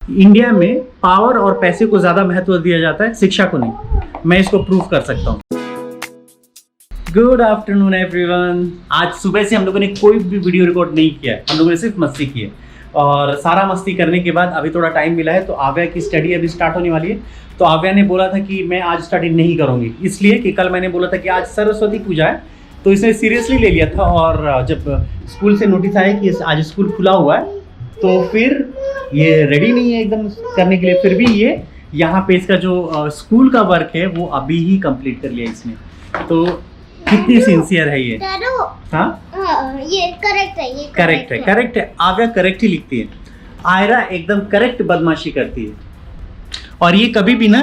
India में power और पैसे को ज़्यादा महत्व दिया जाता है, शिक्षा को नहीं। मैं इसको प्रूव कर सकता हूँ। Good afternoon everyone. आज सुबह से हम लोगों ने कोई भी वीडियो रिकॉर्ड नहीं किया है, हम लोगों ने सिर्फ मस्ती की है। और सारा मस्ती करने के बाद अभी थोड़ा टाइम मिला है, तो आव्या की स्टडी अभी स्टार्ट होने वाली है। तो आव्या ने बोला था कि मैं आज स्टडी नहीं करूँगी, इसलिए कि कल मैंने बोला था कि आज सरस्वती पूजा है, तो इसने सीरियसली ले लिया था। और जब स्कूल से नोटिस आया कि आज स्कूल खुला हुआ है, तो फिर ये रेडी नहीं है एकदम करने के लिए। फिर भी ये यहाँ पे इसका जो स्कूल का वर्क है वो अभी ही कंप्लीट कर लिया इसने। तो कितनी सिंसियर है ये। हाँ ये करेक्ट है, ये करेक्ट है। आव्या करेक्ट ही लिखती है। आयरा एकदम करेक्ट बदमाशी करती है। और ये कभी भी ना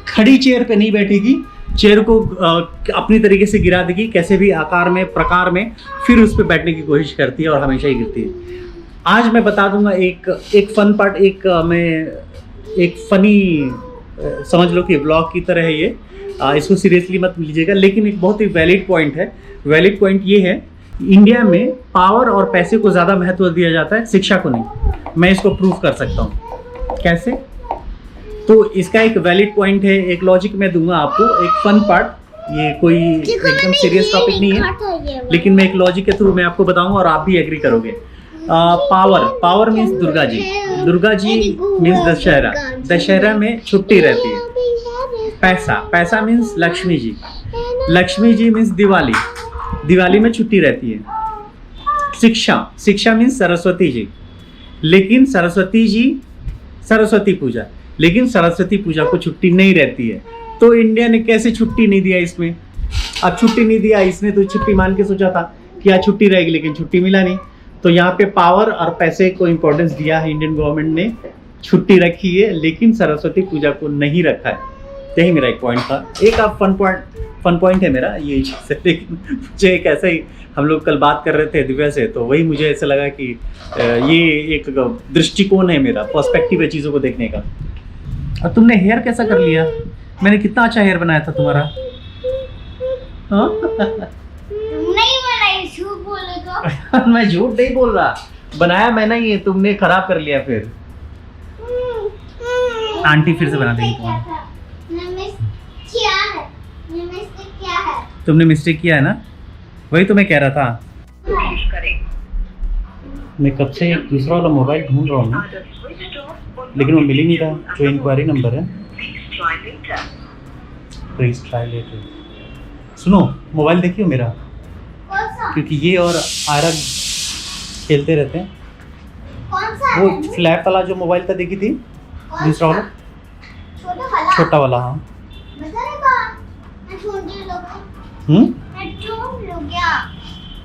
खड़ी चेयर पे नहीं बैठेगी, चेयर को अपनी तरीके से गिरा देगी, कैसे भी आकार में प्रकार में, फिर उस पर बैठने की कोशिश करती है और हमेशा ही गिरती है। आज मैं बता दूंगा एक फन पार्ट, एक फनी समझ लो कि व्लॉग की तरह है ये। इसको सीरियसली मत लीजिएगा, लेकिन एक बहुत ही वैलिड पॉइंट है। वैलिड पॉइंट ये है, इंडिया में पावर और पैसे को ज़्यादा महत्व दिया जाता है, शिक्षा को नहीं। मैं इसको प्रूव कर सकता हूँ। कैसे? तो इसका एक वैलिड पॉइंट है, एक लॉजिक मैं दूंगा आपको, एक फन पार्ट। ये कोई एकदम सीरियस टॉपिक नहीं है, लेकिन मैं एक लॉजिक के थ्रू मैं आपको बताऊंगा और आप भी एग्री करोगे। Power means Durga ji means Dussehra. Dussehra में छुट्टी रहती है। पैसा मीन्स लक्ष्मी जी मीन्स दिवाली में छुट्टी रहती है। शिक्षा मीन्स सरस्वती जी, लेकिन सरस्वती पूजा को छुट्टी नहीं रहती है। तो इंडिया ने कैसे छुट्टी नहीं दिया इसमें? अब छुट्टी नहीं दिया, इसने तो छुट्टी मान के सोचा था कि आज छुट्टी रहेगी, लेकिन छुट्टी मिला नहीं। तो यहाँ पे पावर और पैसे को इम्पोर्टेंस दिया है इंडियन गवर्नमेंट ने, छुट्टी रखी है, लेकिन सरस्वती पूजा को नहीं रखा है। यही मेरा एक पॉइंट था। एक आप फन पॉइंट है मेरा ये चीज़। लेकिन मुझे एक ऐसा ही, हम लोग कल बात कर रहे थे दिव्या से, तो वही मुझे ऐसा लगा कि ये एक दृष्टिकोण है मेरा, पर्सपेक्टिव है चीज़ों को देखने का। और तुमने हेयर कैसा कर लिया? मैंने कितना अच्छा हेयर बनाया था तुम्हारा। हाँ? नहीं बनाई, झूठ बोलेगा। मैं झूठ नहीं बोल रहा, बनाया मैंने ही, तुमने खराब कर लिया। फिर आंटी फिर से बना देगी तुम्हारा। तुमने मिस्टेक किया है ना, वही तो मैं कह रहा था। मैं कब से एक दूसरा वाला मोबाइल ढूंढ रहा हूँ, लेकिन वो मिल ही नहीं रहा। जो इंक्वायरी नंबर है, प्लीज ट्राई लेटर। सुनो, मोबाइल देखियो मेरा, क्योंकि ये और आयरा खेलते रहते हैं। कौन सा? वो फ्लैप वाला जो मोबाइल था, देखी थी दूसरा वाला, छोटा वाला। हाँ,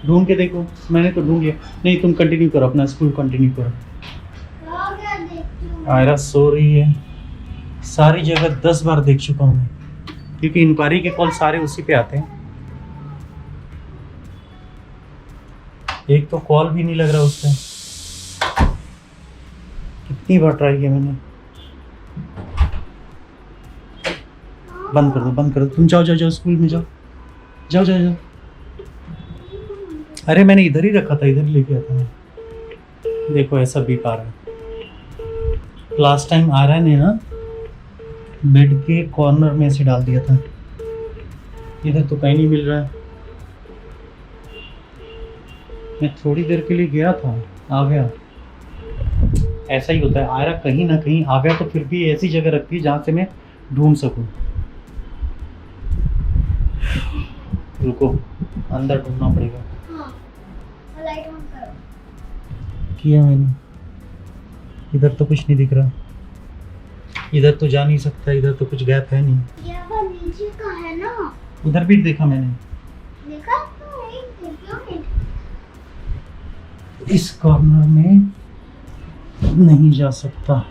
ढूंढ के देखो। मैंने तो ढूंढ लिया। नहीं, तुम कंटिन्यू करो, अपना स्कूल कंटिन्यू करो। आयरा सो रही है। सारी जगह 10 बार देख चुका हूँ मैं, क्योंकि इंक्वायरी के कॉल सारे उसी पे आते हैं। एक तो कॉल भी नहीं लग रहा उससे। कितनी बार ट्राई किया मैंने। बंद कर दो। तुम जाओ स्कूल में जाओ। अरे मैंने इधर ही रखा था, इधर ही लेके आता मैं। देखो ऐसा बेकार है। लास्ट टाइम आ रहा है ना, बेड के कॉर्नर में से डाल दिया था। इधर तो कहीं नहीं मिल रहा है। मैं थोड़ी देर के लिए गया था, आ गया। ऐसा ही होता है, आयरा कहीं ना कहीं आ गया, तो फिर भी ऐसी जगह रखती है जहाँ से मैं ढूंढ सकूं। रुको, अंदर ढूंढना पड़ेगा। हाँ, लाइट ऑन करो। किया मैंने। इधर तो कुछ नहीं दिख रहा। इधर तो जा नहीं सकता, इधर तो कुछ गैप है नहीं। ये वो नीचे का है ना। उधर भी देखा मैंने। देखा तो नहीं। इस कॉर्नर में नहीं जा सकता।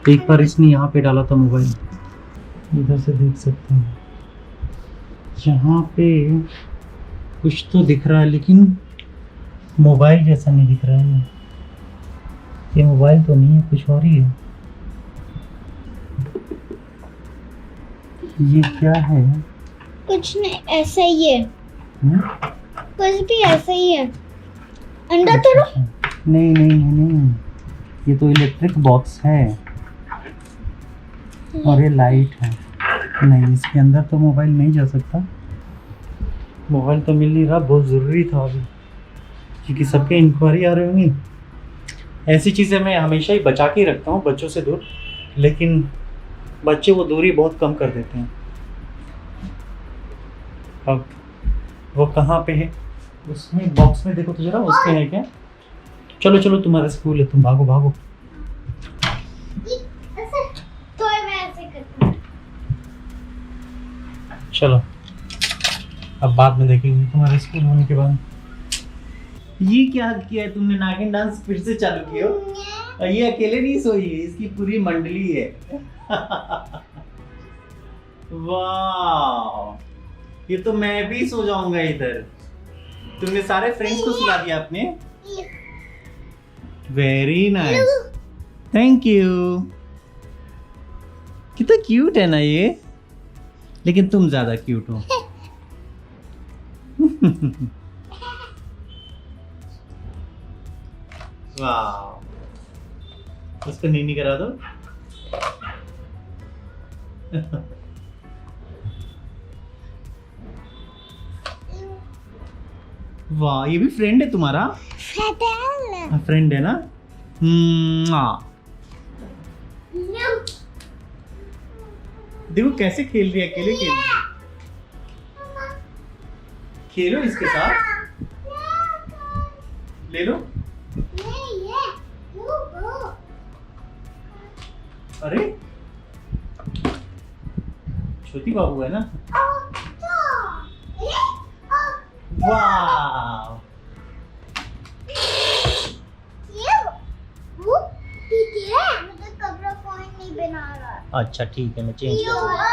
एक बार इसने यहाँ पे डाला था मोबाइल, इधर से देख सकते हैं। यहाँ पे कुछ तो दिख रहा है, लेकिन मोबाइल जैसा नहीं दिख रहा है। ये मोबाइल तो नहीं है, कुछ और ही है। ये क्या है? कुछ नहीं, ऐसा ही है। कुछ भी ऐसा ही है। अंदर तो नहीं। ये तो इलेक्ट्रिक बॉक्स है और ये लाइट है। नहीं, इसके अंदर तो मोबाइल नहीं जा सकता। मोबाइल तो मिल नहीं रहा, बहुत ज़रूरी था अभी, क्योंकि सबके इंक्वायरी आ रही होंगी। ऐसी चीज़ें मैं हमेशा ही बचा के रखता हूँ बच्चों से दूर, लेकिन बच्चे वो दूरी बहुत कम कर देते हैं। अब वो कहाँ पे है? उसमें बॉक्स में देखो तो जरा, उसमें है क्या? चलो चलो, तुम्हारा स्कूल है, तुम भागो भागो। ऐसे तो मैं ऐसे करती हूँ। चलो, अब बाद में देखेंगे तुम्हारे स्कूल होने के बाद। ये क्या किया है तुमने? नागिन डांस फिर से चालू किया हो? और ये अकेले नहीं सोई है, इसकी पूरी मंडली है। वाह, ये तो मैं भी सो जाऊंगा इधर। तुमने सारे फ्रेंड्स को सुला दिया आपने? Very nice, thank you. कितना क्यूट है ना ये, लेकिन तुम ज्यादा क्यूट हो। वाह, उसको नीनी करा दो। वाह, ये भी फ्रेंड है तुम्हारा? फ्रेंड है ना? देखो कैसे खेल रही है, अकेले खेल रही है। खेलो इसके साथ, ले लो। अरे छोटी बाबू है ना? वाह, कपड़ा पॉइंट नहीं बना रहा। अच्छा ठीक है, मैं चेंज कर दूंगा।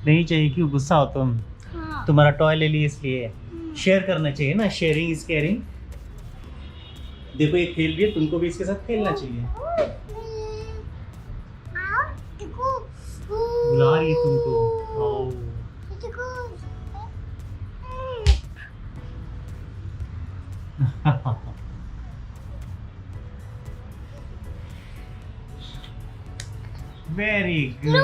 नहीं चाहिए, क्यों गुस्सा हो तुम? हाँ। तुम्हारा टॉय ले लिए इसलिए। शेयर करना चाहिए ना, शेयरिंग इज केयरिंग। देखो ये खेल रही है, तुमको भी इसके साथ खेलना चाहिए। बुला रही है तुमको। आओ। Very good.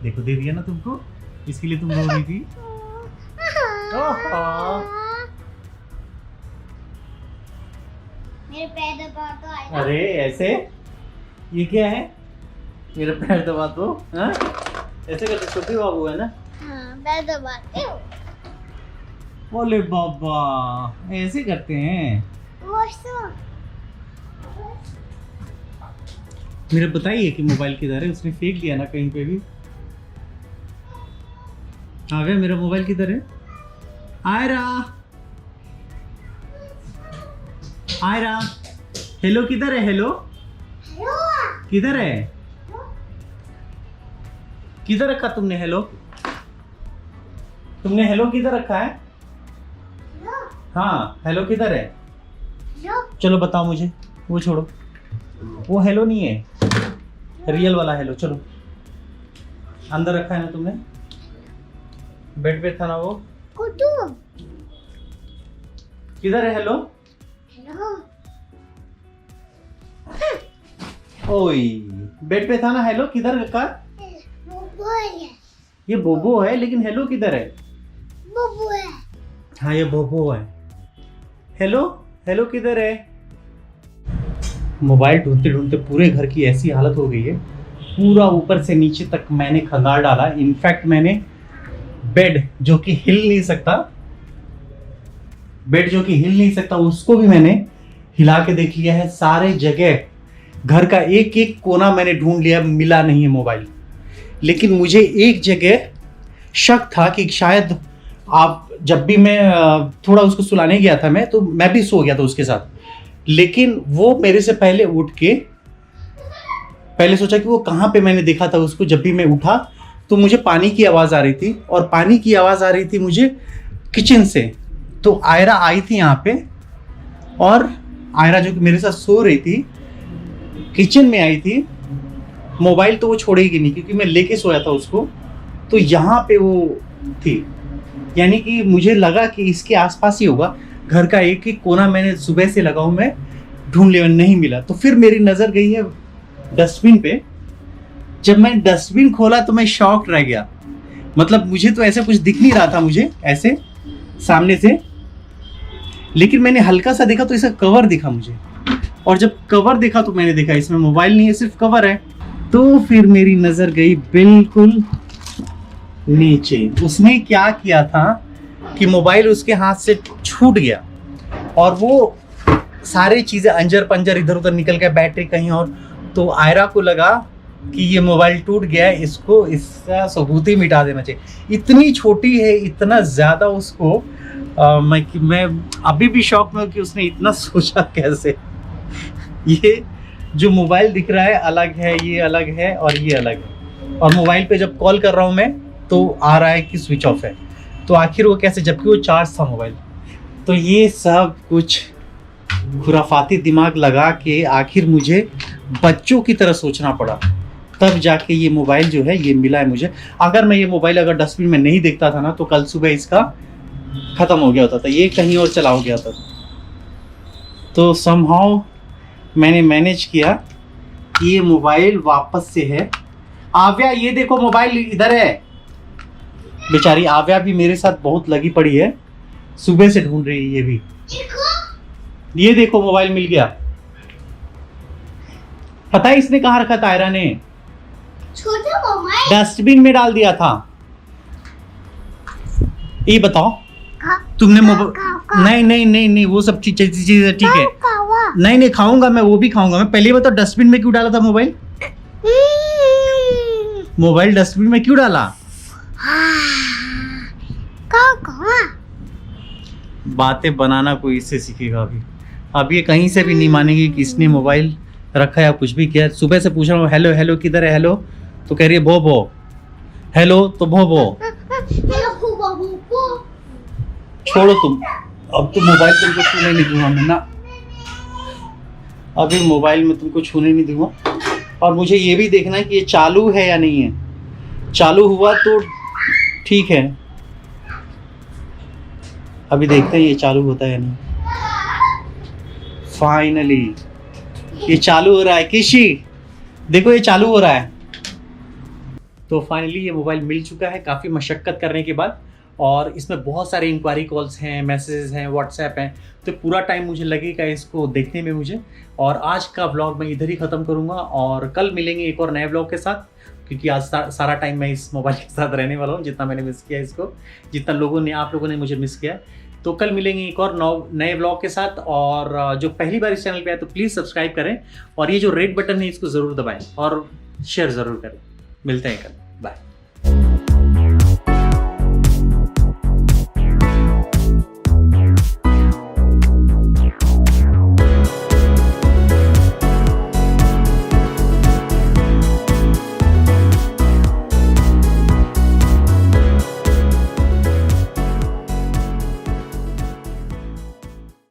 देखो दे दिया ना तुमको, इसके लिए तुम रो रही थी। मेरे पैर दबा तो आएगा। अरे ऐसे? ये क्या है? मेरे पैर दबा दो। हाँ? ऐसे करते? छोटी बाबू है ना? हाँ, पैर दबाते हो। बोले बाबा, ऐसे करते हैं? मेरे बताइए कि मोबाइल किधर है? उसने फेंक दिया ना कहीं पे भी। आ गया, मेरा मोबाइल किधर है? आयरा, आयरा, हेलो किधर है? हेलो किधर है? किधर रखा तुमने हेलो? तुमने हेलो किधर रखा है? हाँ, हेलो किधर है? चलो बताओ मुझे, वो छोड़ो, वो हेलो नहीं है, रियल वाला हेलो। चलो, अंदर रखा है ना तुमने? बेड पे था ना वो? किधर है हेलो? ओए, बेड पे था ना हेलो, किधर रखा? ये बोबो है, लेकिन हेलो किधर है? हाँ ये बोबो है। हेलो, हेलो किधर है? मोबाइल ढूंढते ढूंढते पूरे घर की ऐसी हालत हो गई है, पूरा ऊपर से नीचे तक मैंने खंगाल डाला। इनफैक्ट मैंने बेड जो कि हिल नहीं सकता, उसको भी मैंने हिला के देख लिया है। सारे जगह घर का एक एक कोना मैंने ढूंढ लिया, मिला नहीं है मोबाइल। लेकिन मुझे एक जगह शक था कि शायद आप, जब भी मैं थोड़ा उसको सुलाने गया था मैं, तो मैं भी सो गया था उसके साथ, लेकिन वो मेरे से पहले उठ के, पहले सोचा कि वो कहाँ पे मैंने देखा था उसको। जब भी मैं उठा तो मुझे पानी की आवाज़ आ रही थी, और पानी की आवाज़ आ रही थी मुझे किचन से। तो आयरा आई थी यहाँ पे, और आयरा जो कि मेरे साथ सो रही थी, किचन में आई थी मोबाइल तो वो छोड़ेगी नहीं क्योंकि मैं लेके सोया था उसको, तो यहाँ पे वो थी। यानी कि मुझे लगा कि इसके आसपास ही होगा। घर का एक एक कोना मैंने सुबह से लगाऊं मैं ढूंढ लिया, नहीं मिला। तो फिर मेरी नज़र गई है डस्टबिन पे। जब मैं डस्टबिन खोला तो मैं शॉक्ड रह गया। मतलब मुझे तो ऐसा कुछ दिख नहीं रहा था मुझे ऐसे सामने से, लेकिन मैंने हल्का सा देखा तो इसका कवर दिखा मुझे। और जब कवर देखा तो मैंने देखा इसमें मोबाइल नहीं है, सिर्फ कवर है। तो फिर मेरी नज़र गई बिल्कुल नीचे। उसने क्या किया था कि मोबाइल उसके हाथ से छूट गया और वो सारी चीज़ें अंजर पंजर इधर उधर निकल गया, बैटरी कहीं और। तो आयरा को लगा कि ये मोबाइल टूट गया है, इसको इसका सबूत ही मिटा देना चाहिए। इतनी छोटी है, इतना ज़्यादा उसको मैं अभी भी शौक में हूँ कि उसने इतना सोचा कैसे। ये जो मोबाइल दिख रहा है अलग है, ये अलग है और ये अलग है। और मोबाइल पे जब कॉल कर रहा हूँ मैं तो आ रहा है कि स्विच ऑफ है। तो आखिर वो कैसे, जबकि वो चार्ज था मोबाइल। तो ये सब कुछ खुराफाती दिमाग लगा के आखिर मुझे बच्चों की तरह सोचना पड़ा, तब जाके ये मोबाइल जो है ये मिला है मुझे। अगर मैं ये मोबाइल अगर डस्टबिन में नहीं देखता था ना तो कल सुबह इसका ख़त्म हो गया होता था, ये कहीं और चला हो गया था। तो समहाउ मैंने मैनेज किया कि ये मोबाइल वापस से है। आव्या ये देखो मोबाइल इधर है। बेचारी आव्या भी मेरे साथ बहुत लगी पड़ी है, सुबह से ढूंढ रही है ये भी। ये देखो मोबाइल मिल गया। पता है इसने कहाँ रखा था आयरा ने? छोटा मोबाइल डस्टबिन में डाल दिया था। ये बताओ तुमने मोबाइल, नहीं नहीं नहीं नहीं वो सब चीजें ठीक है, नहीं नहीं खाऊंगा मैं, वो भी खाऊंगा मैं। पहले बताओ डस्टबिन में क्यों डाला था मोबाइल? मोबाइल डस्टबिन में क्यों डाला? बातें बनाना कोई इससे सीखेगा अभी। अब ये कहीं से भी नहीं मानेगी कि इसने मोबाइल रखा या कुछ भी किया। सुबह से पूछ रहा हूँ हेलो हेलो किधर है हेलो, तो कह रही है भो भो। हेलो तो भो भो। छोड़ो तुम, अब तो मोबाइल तुमको छूने नहीं दूंगा मैं ना, अभी मोबाइल में तुमको छूने नहीं दूंगा। और मुझे ये भी देखना है कि ये चालू है या नहीं है। चालू हुआ तो ठीक है, अभी देखते हैं ये चालू होता है या नहीं। फाइनली ये चालू हो रहा है। किशी देखो ये चालू हो रहा है। तो फाइनली ये मोबाइल मिल चुका है काफ़ी मशक्क़त करने के बाद। और इसमें बहुत सारे इंक्वायरी कॉल्स हैं, मैसेजेस हैं, व्हाट्सएप हैं। तो पूरा टाइम मुझे लगेगा इसको देखने में मुझे। और आज का व्लॉग मैं इधर ही ख़त्म करूँगा और कल मिलेंगे एक और नए व्लॉग के साथ, क्योंकि आज सारा टाइम मैं इस मोबाइल के साथ रहने वाला हूँ, जितना मैंने मिस किया इसको, जितना आप लोगों ने मुझे मिस किया। तो कल मिलेंगे एक और नए व्लॉग के साथ। और जो पहली बार इस चैनल पे आए तो प्लीज़ सब्सक्राइब करें और ये जो रेड बटन है इसको ज़रूर दबाएं और शेयर ज़रूर करें। मिलते हैं कल, बाय।